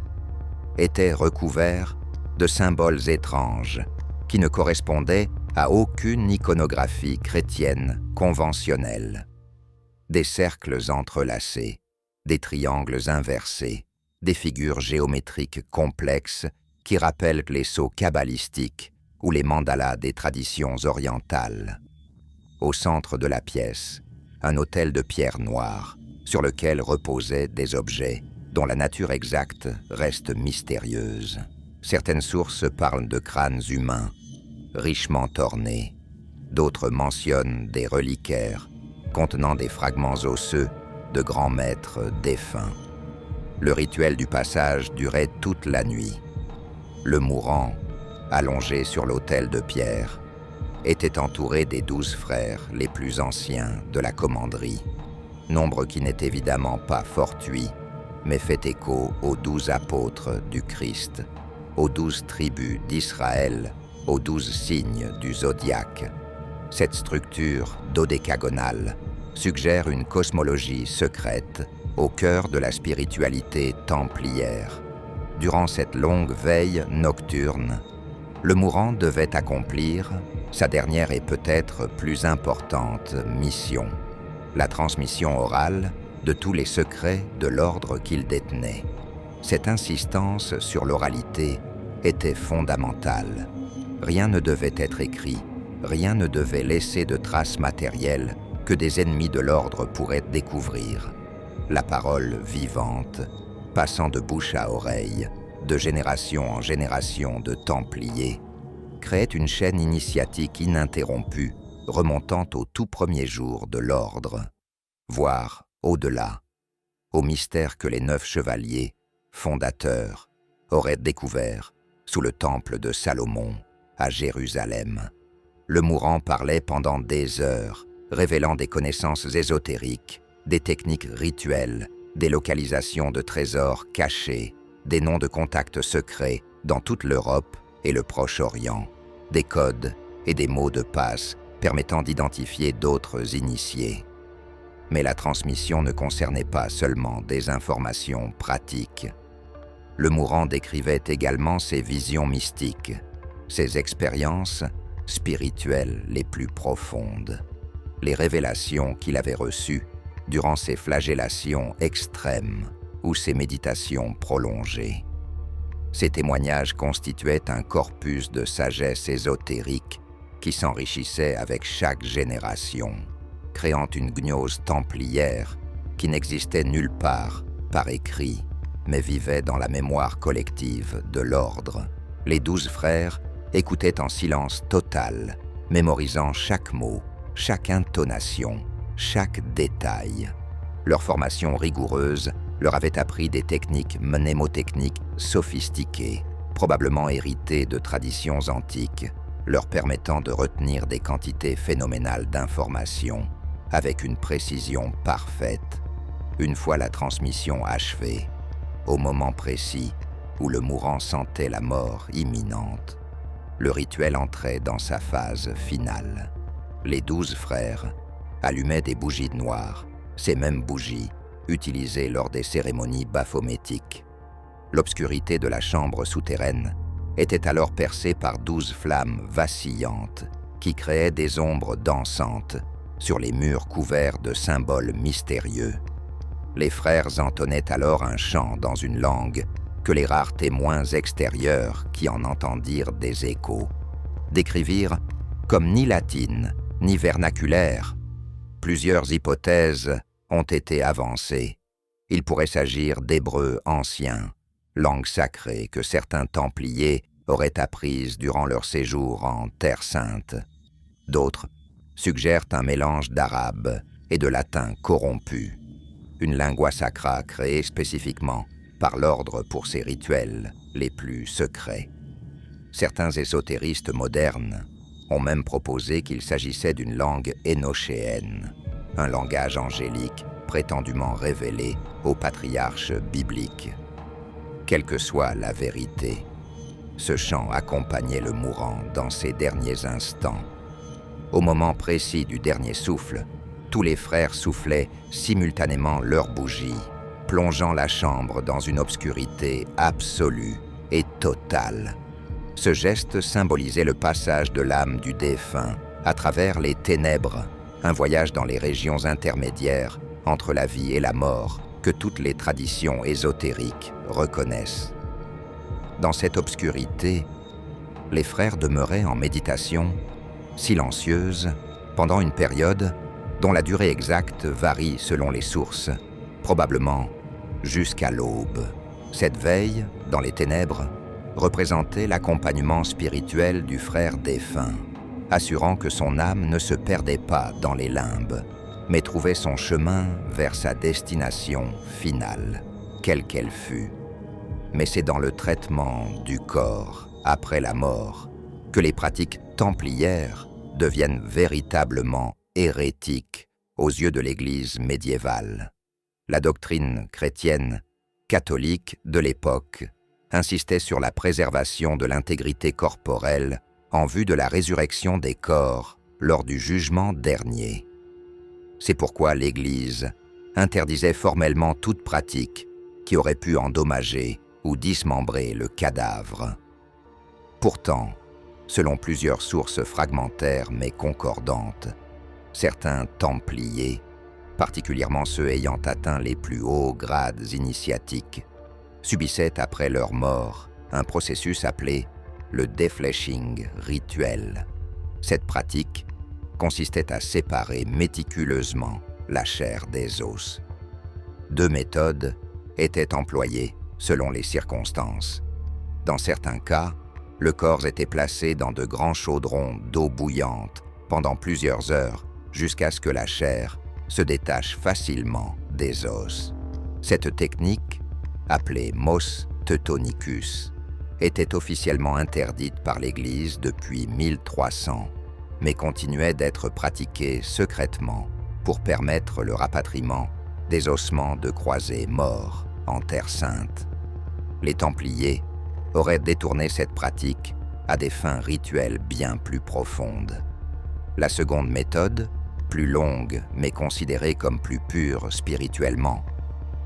Speaker 1: étaient recouverts de symboles étranges qui ne correspondaient à aucune iconographie chrétienne conventionnelle. Des cercles entrelacés, des triangles inversés, des figures géométriques complexes qui rappellent les sceaux kabbalistiques ou les mandalas des traditions orientales. Au centre de la pièce, un autel de pierre noire sur lequel reposaient des objets dont la nature exacte reste mystérieuse. Certaines sources parlent de crânes humains, richement ornés. D'autres mentionnent des reliquaires contenant des fragments osseux de grands maîtres défunts. Le rituel du passage durait toute la nuit. Le mourant, allongé sur l'autel de pierre, était entouré des 12 frères les plus anciens de la commanderie, nombre qui n'est évidemment pas fortuit, mais fait écho aux 12 apôtres du Christ, aux 12 tribus d'Israël, aux 12 signes du zodiaque. Cette structure dodécagonale suggère une cosmologie secrète au cœur de la spiritualité templière. Durant cette longue veille nocturne, le mourant devait accomplir sa dernière et peut-être plus importante mission, la transmission orale de tous les secrets de l'ordre qu'il détenait. Cette insistance sur l'oralité était fondamentale. Rien ne devait être écrit, rien ne devait laisser de traces matérielles que des ennemis de l'ordre pourraient découvrir. La parole vivante, passant de bouche à oreille, de génération en génération de Templiers, créait une chaîne initiatique ininterrompue remontant au tout premier jour de l'ordre, voire au-delà, au mystère que les 9 chevaliers, fondateurs, auraient découvert sous le temple de Salomon à Jérusalem. Le mourant parlait pendant des heures, révélant des connaissances ésotériques, des techniques rituelles, des localisations de trésors cachés, des noms de contacts secrets dans toute l'Europe et le Proche-Orient, des codes et des mots de passe permettant d'identifier d'autres initiés. Mais la transmission ne concernait pas seulement des informations pratiques. Le mourant décrivait également ses visions mystiques, ses expériences spirituelles les plus profondes, les révélations qu'il avait reçues durant ses flagellations extrêmes ou ses méditations prolongées. Ces témoignages constituaient un corpus de sagesse ésotérique qui s'enrichissait avec chaque génération, créant une gnose templière qui n'existait nulle part par écrit, mais vivait dans la mémoire collective de l'ordre. Les 12 frères écoutaient en silence total, mémorisant chaque mot, chaque intonation, chaque détail. Leur formation rigoureuse leur avait appris des techniques mnémotechniques sophistiquées, probablement héritées de traditions antiques, leur permettant de retenir des quantités phénoménales d'informations avec une précision parfaite, une fois la transmission achevée, au moment précis où le mourant sentait la mort imminente. Le rituel entrait dans sa phase finale. Les 12 frères allumaient des bougies noires, ces mêmes bougies utilisées lors des cérémonies baphométiques. L'obscurité de la chambre souterraine était alors percée par 12 flammes vacillantes qui créaient des ombres dansantes sur les murs couverts de symboles mystérieux. Les frères entonnaient alors un chant dans une langue que les rares témoins extérieurs qui en entendirent des échos décrivirent comme ni latine ni vernaculaire. Plusieurs hypothèses ont été avancées. Il pourrait s'agir d'hébreu ancien, langue sacrée que certains templiers auraient apprise durant leur séjour en Terre Sainte. D'autres suggèrent un mélange d'arabe et de latin corrompu, une lingua sacra créée spécifiquement par l'ordre pour ses rituels les plus secrets. Certains ésotéristes modernes ont même proposé qu'il s'agissait d'une langue énochéenne, un langage angélique prétendument révélé aux patriarches bibliques. Quelle que soit la vérité, ce chant accompagnait le mourant dans ses derniers instants. Au moment précis du dernier souffle, tous les frères soufflaient simultanément leurs bougies, plongeant la chambre dans une obscurité absolue et totale. Ce geste symbolisait le passage de l'âme du défunt à travers les ténèbres, un voyage dans les régions intermédiaires entre la vie et la mort que toutes les traditions ésotériques reconnaissent. Dans cette obscurité, les frères demeuraient en méditation, silencieuse, pendant une période dont la durée exacte varie selon les sources, probablement jusqu'à l'aube. Cette veille, dans les ténèbres, représentait l'accompagnement spirituel du frère défunt, assurant que son âme ne se perdait pas dans les limbes, mais trouvait son chemin vers sa destination finale, quelle qu'elle fût. Mais c'est dans le traitement du corps, après la mort, que les pratiques templières deviennent véritablement hérétiques aux yeux de l'Église médiévale. La doctrine chrétienne, catholique de l'époque, insistait sur la préservation de l'intégrité corporelle en vue de la résurrection des corps lors du jugement dernier. C'est pourquoi l'Église interdisait formellement toute pratique qui aurait pu endommager ou dismembrer le cadavre. Pourtant, selon plusieurs sources fragmentaires mais concordantes, certains templiers, particulièrement ceux ayant atteint les plus hauts grades initiatiques, subissaient après leur mort un processus appelé le defleshing rituel. Cette pratique consistait à séparer méticuleusement la chair des os. 2 méthodes étaient employées selon les circonstances. Dans certains cas, le corps était placé dans de grands chaudrons d'eau bouillante pendant plusieurs heures jusqu'à ce que la chair se détache facilement des os. Cette technique, appelée mos teutonicus, était officiellement interdite par l'Église depuis 1300, mais continuait d'être pratiquée secrètement pour permettre le rapatriement des ossements de croisés morts en Terre Sainte. Les Templiers auraient détourné cette pratique à des fins rituelles bien plus profondes. La seconde méthode, plus longue mais considérée comme plus pure spirituellement,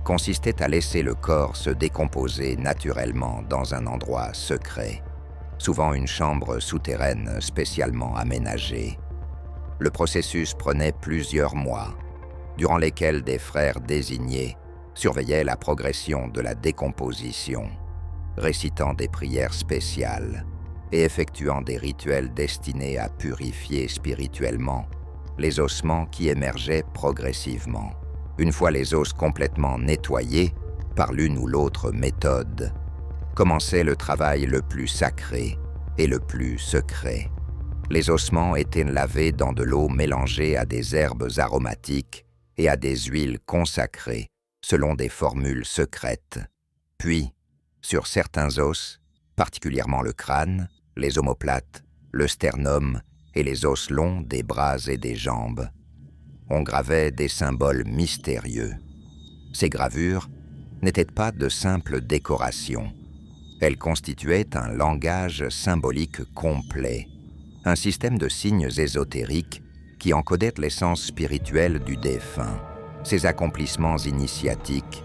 Speaker 1: consistait à laisser le corps se décomposer naturellement dans un endroit secret, souvent une chambre souterraine spécialement aménagée. Le processus prenait plusieurs mois, durant lesquels des frères désignés surveillaient la progression de la décomposition, récitant des prières spéciales et effectuant des rituels destinés à purifier spirituellement les ossements qui émergeaient progressivement. Une fois les os complètement nettoyés par l'une ou l'autre méthode, commençait le travail le plus sacré et le plus secret. Les ossements étaient lavés dans de l'eau mélangée à des herbes aromatiques et à des huiles consacrées, selon des formules secrètes. Puis, sur certains os, particulièrement le crâne, les omoplates, le sternum et les os longs des bras et des jambes, on gravait des symboles mystérieux. Ces gravures n'étaient pas de simples décorations. Elles constituaient un langage symbolique complet, un système de signes ésotériques qui encodaient l'essence spirituelle du défunt, ses accomplissements initiatiques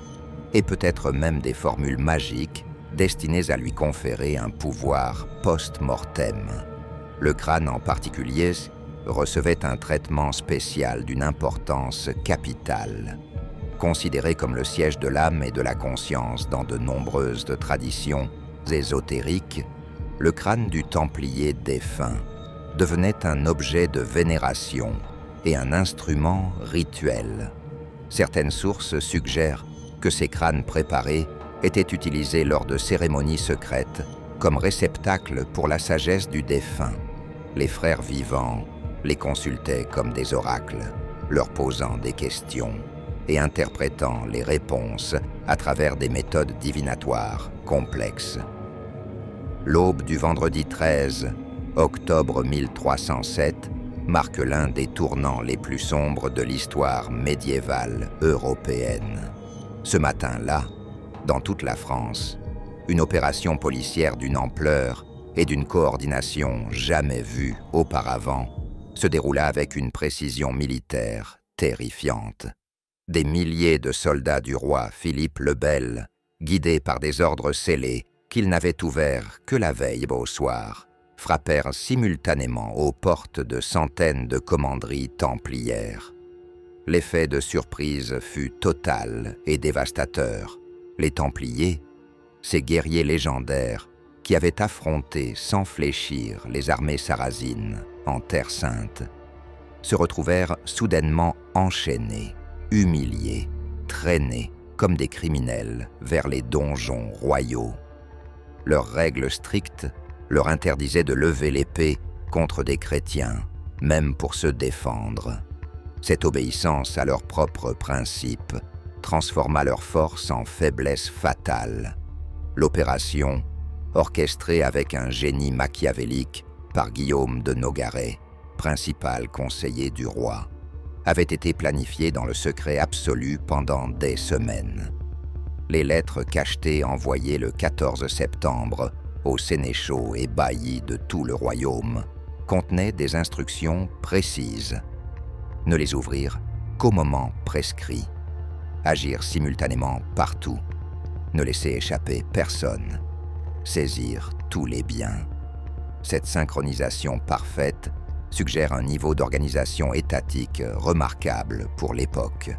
Speaker 1: et peut-être même des formules magiques destinées à lui conférer un pouvoir post-mortem. Le crâne en particulier recevait un traitement spécial d'une importance capitale. Considéré comme le siège de l'âme et de la conscience dans de nombreuses traditions ésotériques, le crâne du Templier défunt devenait un objet de vénération et un instrument rituel. Certaines sources suggèrent que ces crânes préparés étaient utilisés lors de cérémonies secrètes comme réceptacle pour la sagesse du défunt. Les frères vivants les consultaient comme des oracles, leur posant des questions et interprétant les réponses à travers des méthodes divinatoires complexes. L'aube du vendredi 13, octobre 1307, marque l'un des tournants les plus sombres de l'histoire médiévale européenne. Ce matin-là, dans toute la France, une opération policière d'une ampleur et d'une coordination jamais vue auparavant se déroula avec une précision militaire terrifiante. Des milliers de soldats du roi Philippe le Bel, guidés par des ordres scellés qu'ils n'avaient ouverts que la veille au soir, frappèrent simultanément aux portes de centaines de commanderies templières. L'effet de surprise fut total et dévastateur. Les Templiers, ces guerriers légendaires qui avaient affronté sans fléchir les armées sarrasines en Terre Sainte, se retrouvèrent soudainement enchaînés, humiliés, traînés comme des criminels vers les donjons royaux. Leurs règles strictes leur interdisaient de lever l'épée contre des chrétiens, même pour se défendre. Cette obéissance à leurs propres principes transforma leur force en faiblesse fatale. L'opération, orchestrée avec un génie machiavélique par Guillaume de Nogaret, principal conseiller du roi, avait été planifiée dans le secret absolu pendant des semaines. Les lettres cachetées envoyées le 14 septembre aux sénéchaux et baillis de tout le royaume contenaient des instructions précises. Ne les ouvrir qu'au moment prescrit. Agir simultanément partout. Ne laisser échapper personne. Saisir tous les biens. Cette synchronisation parfaite suggère un niveau d'organisation étatique remarquable pour l'époque,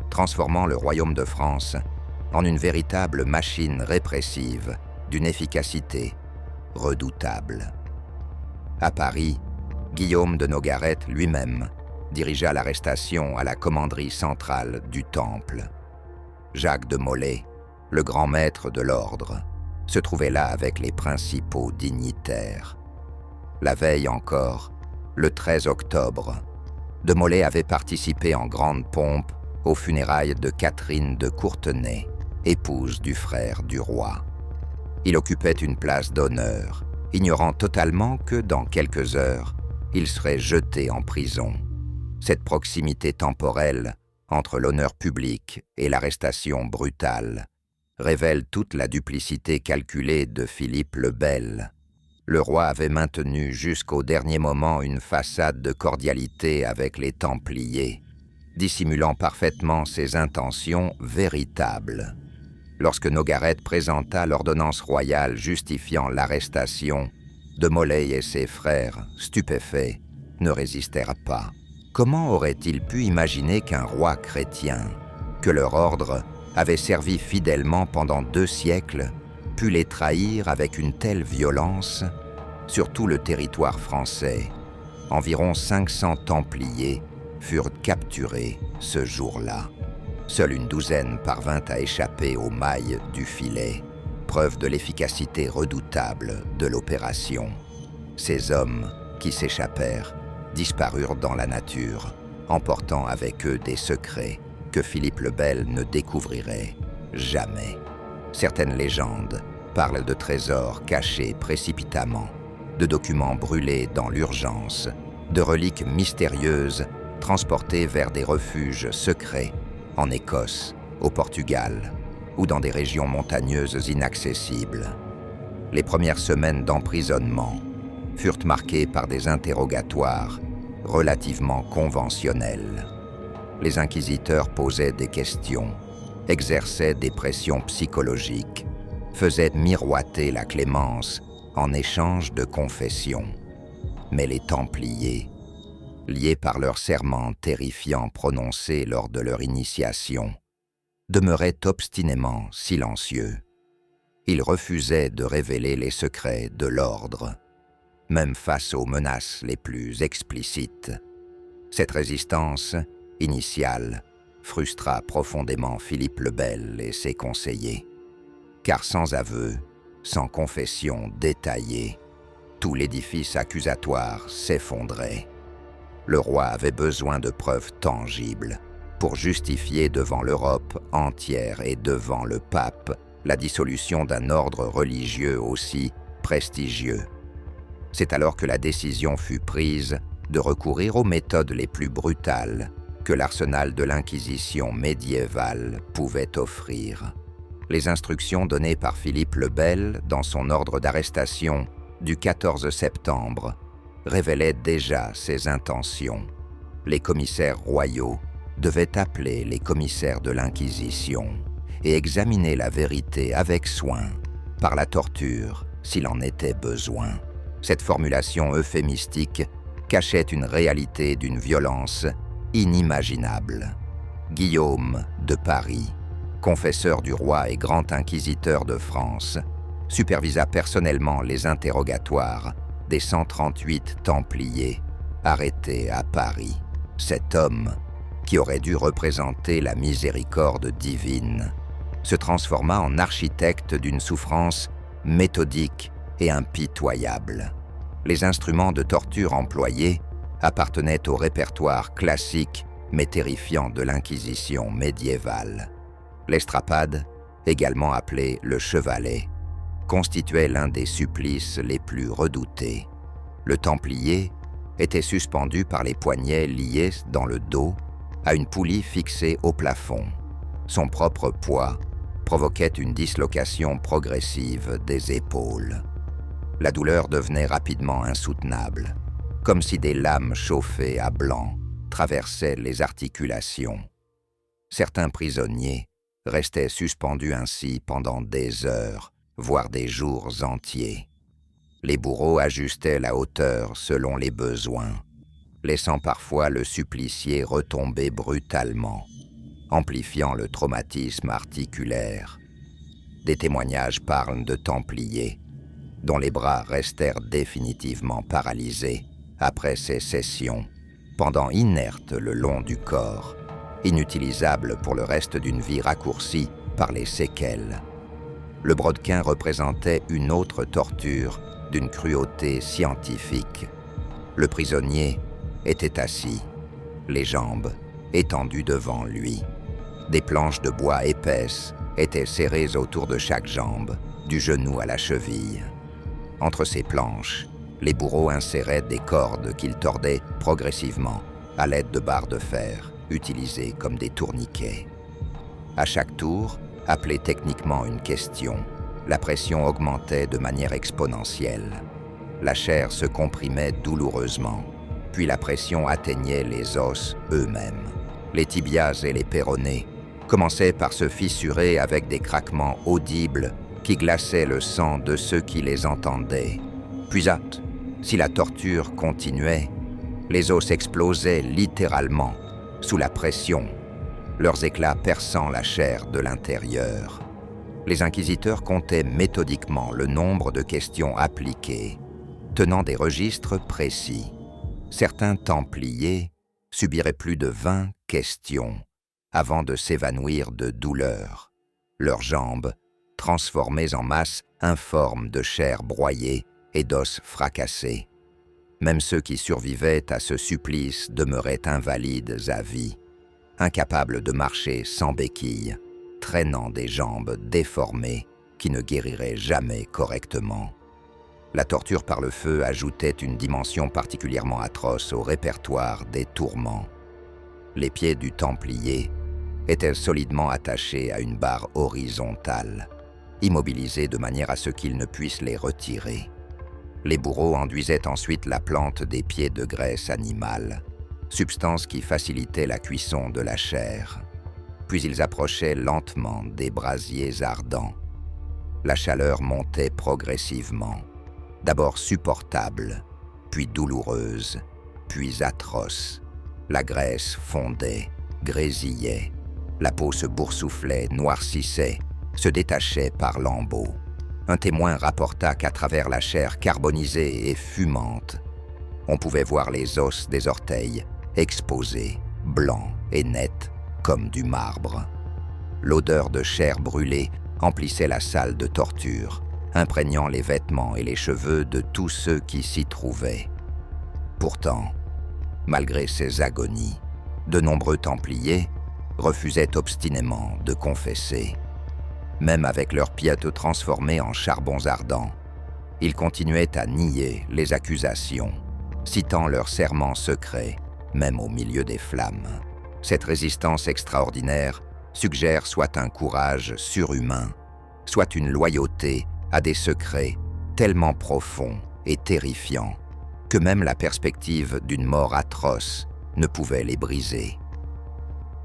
Speaker 1: transformant le royaume de France en une véritable machine répressive d'une efficacité redoutable. À Paris, Guillaume de Nogaret lui-même dirigea l'arrestation à la commanderie centrale du Temple. Jacques de Molay, le grand maître de l'ordre, se trouvait là avec les principaux dignitaires. La veille encore, le 13 octobre, de Molay avait participé en grande pompe aux funérailles de Catherine de Courtenay, épouse du frère du roi. Il occupait une place d'honneur, ignorant totalement que dans quelques heures, il serait jeté en prison. Cette proximité temporelle entre l'honneur public et l'arrestation brutale révèle toute la duplicité calculée de Philippe le Bel. Le roi avait maintenu jusqu'au dernier moment une façade de cordialité avec les Templiers, dissimulant parfaitement ses intentions véritables. Lorsque Nogaret présenta l'ordonnance royale justifiant l'arrestation, de Molay et ses frères, stupéfaits, ne résistèrent pas. Comment aurait-il pu imaginer qu'un roi chrétien, que leur ordre avait servi fidèlement pendant 2 siècles, pût les trahir avec une telle violence? Sur tout le territoire français, environ 500 Templiers furent capturés ce jour-là. Seule une douzaine parvint à échapper aux mailles du filet, preuve de l'efficacité redoutable de l'opération. Ces hommes qui s'échappèrent disparurent dans la nature, emportant avec eux des secrets que Philippe le Bel ne découvrirait jamais. Certaines légendes parlent de trésors cachés précipitamment, de documents brûlés dans l'urgence, de reliques mystérieuses transportées vers des refuges secrets en Écosse, au Portugal ou dans des régions montagneuses inaccessibles. Les premières semaines d'emprisonnement furent marquées par des interrogatoires relativement conventionnels. Les inquisiteurs posaient des questions, exerçaient des pressions psychologiques, faisaient miroiter la clémence en échange de confessions. Mais les Templiers, liés par leur serment terrifiant prononcé lors de leur initiation, demeuraient obstinément silencieux. Ils refusaient de révéler les secrets de l'ordre, même face aux menaces les plus explicites. Cette résistance initiale frustra profondément Philippe le Bel et ses conseillers, car sans aveu, sans confession détaillée, tout l'édifice accusatoire s'effondrait. Le roi avait besoin de preuves tangibles pour justifier devant l'Europe entière et devant le pape la dissolution d'un ordre religieux aussi prestigieux. C'est alors que la décision fut prise de recourir aux méthodes les plus brutales que l'arsenal de l'Inquisition médiévale pouvait offrir. Les instructions données par Philippe le Bel dans son ordre d'arrestation du 14 septembre révélaient déjà ses intentions. Les commissaires royaux devaient appeler les commissaires de l'Inquisition et examiner la vérité avec soin, par la torture, s'il en était besoin. Cette formulation euphémistique cachait une réalité d'une violence inimaginable. Guillaume de Paris, confesseur du roi et grand inquisiteur de France, supervisa personnellement les interrogatoires des 138 Templiers arrêtés à Paris. Cet homme, qui aurait dû représenter la miséricorde divine, se transforma en architecte d'une souffrance méthodique et impitoyable. Les instruments de torture employés appartenaient au répertoire classique mais terrifiant de l'Inquisition médiévale. L'estrapade, également appelée le chevalet, constituait l'un des supplices les plus redoutés. Le Templier était suspendu par les poignets liés dans le dos à une poulie fixée au plafond. Son propre poids provoquait une dislocation progressive des épaules. La douleur devenait rapidement insoutenable, comme si des lames chauffées à blanc traversaient les articulations. Certains prisonniers restaient suspendus ainsi pendant des heures, voire des jours entiers. Les bourreaux ajustaient la hauteur selon les besoins, laissant parfois le supplicié retomber brutalement, amplifiant le traumatisme articulaire. Des témoignages parlent de Templiers, dont les bras restèrent définitivement paralysés après ces sessions, pendant inertes le long du corps, inutilisables pour le reste d'une vie raccourcie par les séquelles. Le brodequin représentait une autre torture d'une cruauté scientifique. Le prisonnier était assis, les jambes étendues devant lui. Des planches de bois épaisses étaient serrées autour de chaque jambe, du genou à la cheville. Entre ces planches, les bourreaux inséraient des cordes qu'ils tordaient progressivement à l'aide de barres de fer, utilisées comme des tourniquets. À chaque tour, appelé techniquement une question, la pression augmentait de manière exponentielle. La chair se comprimait douloureusement, puis la pression atteignait les os eux-mêmes. Les tibias et les péronés commençaient par se fissurer avec des craquements audibles qui glaçaient le sang de ceux qui les entendaient. Puis si la torture continuait, les os explosaient littéralement sous la pression, leurs éclats perçant la chair de l'intérieur. Les inquisiteurs comptaient méthodiquement le nombre de questions appliquées, tenant des registres précis. Certains Templiers subiraient plus de 20 questions avant de s'évanouir de douleur, leurs jambes transformées en masse informe de chair broyée et d'os fracassés. Même ceux qui survivaient à ce supplice demeuraient invalides à vie, incapables de marcher sans béquilles, traînant des jambes déformées qui ne guériraient jamais correctement. La torture par le feu ajoutait une dimension particulièrement atroce au répertoire des tourments. Les pieds du Templier étaient solidement attachés à une barre horizontale, immobilisés de manière à ce qu'ils ne puissent les retirer. Les bourreaux enduisaient ensuite la plante des pieds de graisse animale, substance qui facilitait la cuisson de la chair. Puis ils approchaient lentement des brasiers ardents. La chaleur montait progressivement, d'abord supportable, puis douloureuse, puis atroce. La graisse fondait, grésillait, la peau se boursouflait, noircissait, se détachait par lambeaux. Un témoin rapporta qu'à travers la chair carbonisée et fumante, on pouvait voir les os des orteils exposés, blancs et nets, comme du marbre. L'odeur de chair brûlée emplissait la salle de torture, imprégnant les vêtements et les cheveux de tous ceux qui s'y trouvaient. Pourtant, malgré ces agonies, de nombreux Templiers refusaient obstinément de confesser. Même avec leurs pieds transformés en charbons ardents, ils continuaient à nier les accusations, citant leurs serments secrets, même au milieu des flammes. Cette résistance extraordinaire suggère soit un courage surhumain, soit une loyauté à des secrets tellement profonds et terrifiants que même la perspective d'une mort atroce ne pouvait les briser.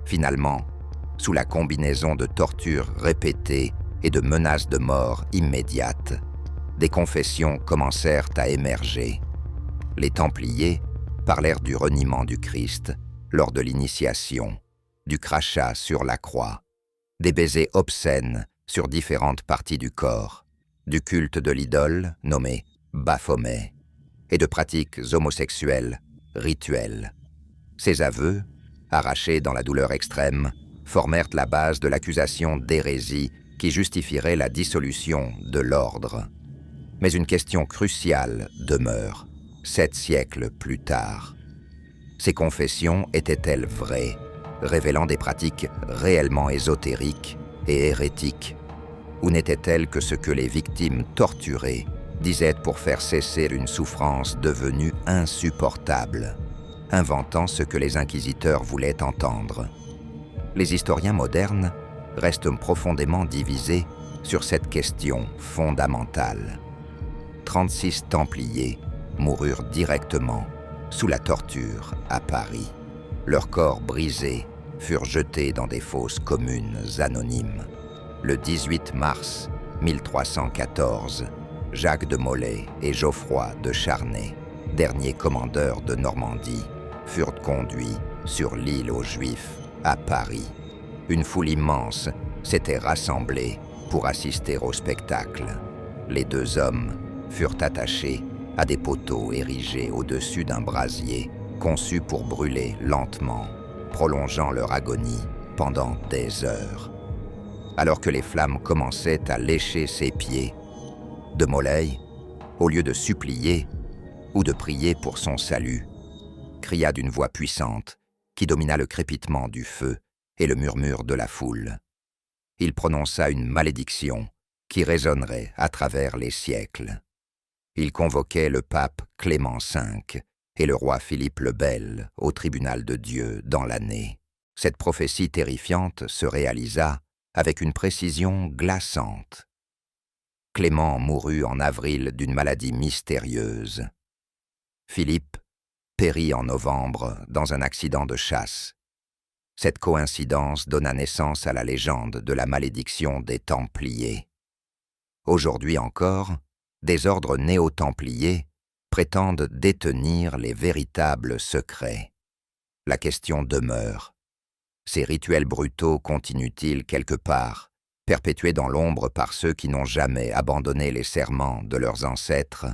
Speaker 1: Finalement, sous la combinaison de tortures répétées et de menaces de mort immédiates, des confessions commencèrent à émerger. Les Templiers parlèrent du reniement du Christ lors de l'initiation, du crachat sur la croix, des baisers obscènes sur différentes parties du corps, du culte de l'idole nommé Baphomet, et de pratiques homosexuelles, rituelles. Ces aveux, arrachés dans la douleur extrême, formèrent la base de l'accusation d'hérésie qui justifierait la dissolution de l'ordre. Mais une question cruciale demeure, 7 siècles plus tard. Ces confessions étaient-elles vraies, révélant des pratiques réellement ésotériques et hérétiques, ou n'étaient-elles que ce que les victimes torturées disaient pour faire cesser une souffrance devenue insupportable, inventant ce que les inquisiteurs voulaient entendre? Les historiens modernes restent profondément divisés sur cette question fondamentale. 36 Templiers moururent directement sous la torture à Paris. Leurs corps brisés furent jetés dans des fosses communes anonymes. Le 18 mars 1314, Jacques de Molay et Geoffroy de Charnay, derniers commandeurs de Normandie, furent conduits sur l'île aux Juifs à Paris. Une foule immense s'était rassemblée pour assister au spectacle. Les 2 hommes furent attachés à des poteaux érigés au-dessus d'un brasier conçu pour brûler lentement, prolongeant leur agonie pendant des heures. Alors que les flammes commençaient à lécher ses pieds, de Molay, au lieu de supplier, ou de prier pour son salut, cria d'une voix puissante qui domina le crépitement du feu et le murmure de la foule. Il prononça une malédiction qui résonnerait à travers les siècles. Il convoquait le pape Clément V et le roi Philippe le Bel au tribunal de Dieu dans l'année. Cette prophétie terrifiante se réalisa avec une précision glaçante. Clément mourut en avril d'une maladie mystérieuse. Philippe périt en novembre dans un accident de chasse. Cette coïncidence donna naissance à la légende de la malédiction des Templiers. Aujourd'hui encore, des ordres néo-templiers prétendent détenir les véritables secrets. La question demeure. Ces rituels brutaux continuent-ils quelque part, perpétués dans l'ombre par ceux qui n'ont jamais abandonné les serments de leurs ancêtres ?